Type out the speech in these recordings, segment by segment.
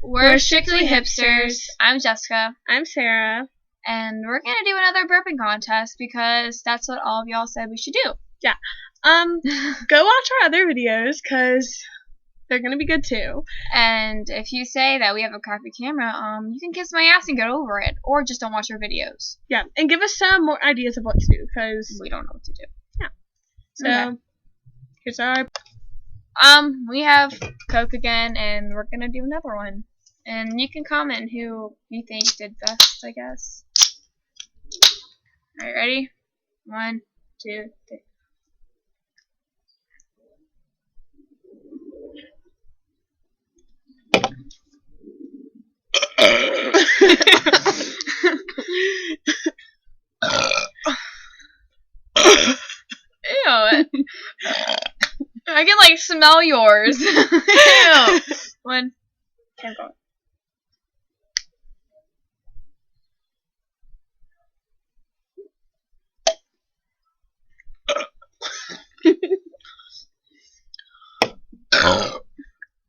We're Strictly Hipsters. I'm Jessica. I'm Sarah. And we're going to do another burping contest because that's what all of y'all said we should do. Yeah. Go watch our other videos because they're going to be good too. And if you say that we have a crappy camera, you can kiss my ass and get over it. Or just don't watch our videos. Yeah. And give us some more ideas of what to do because we don't know what to do. Yeah. So, here's our... We have Coke again, and we're going to do another one. And you can comment who you think did best, I guess. Alright, ready? 1, 2, 3. Ew. I can like smell yours. Ew. 1. Okay, I'm going.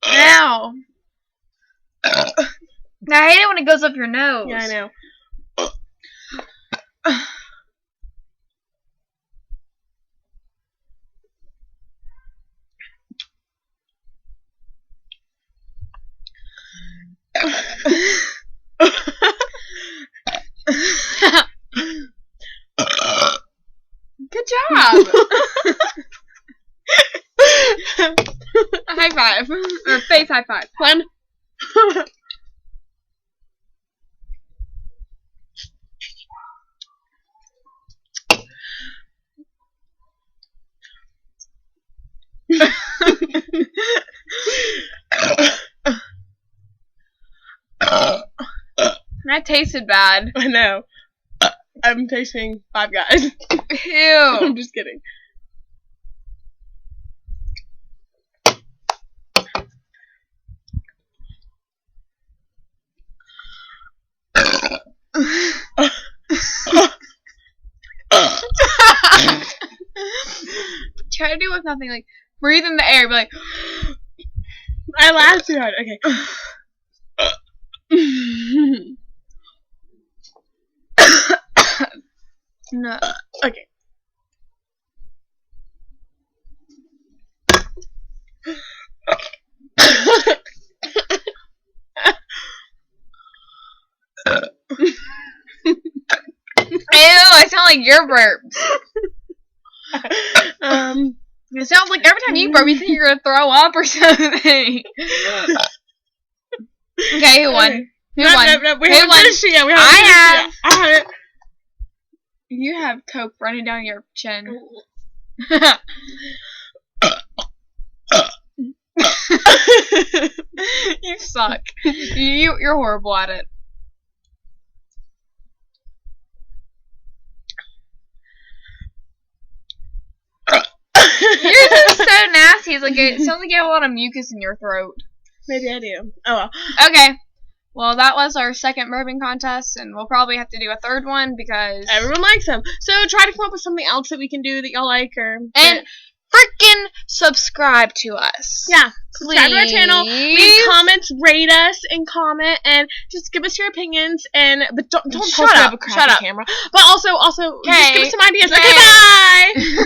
Ow. Now, I hate it when it goes up your nose. Yeah, I know. Good job. High five. Or face high five. 1. That tasted bad. I know. I'm tasting Five Guys. Ew. I'm just kidding. Try to do it with nothing, like breathe in the air, be like I laughed too hard. Okay. No. Okay. Ew, I sound like your burps. It sounds like every time you burp, you think you're gonna throw up or something. Okay, who won? Who won? No, we who haven't won? finished it yet. We I haven't finished it yet. I have it. You have Coke running down your chin. You suck. You're horrible at it. Yours is so nasty. It's like it sounds like you have a lot of mucus in your throat. Maybe I do. Oh well. Okay. Well, that was our second burping contest, and we'll probably have to do a third one because Everyone likes them. So try to come up with something else that we can do that y'all like, or and freaking subscribe to us. yeah, Please. subscribe to our channel, leave comments, rate us, and comment, and just give us your opinions. But don't Shut post up. a crappy Shut up. camera. But also just give us some ideas. Okay. Okay, bye.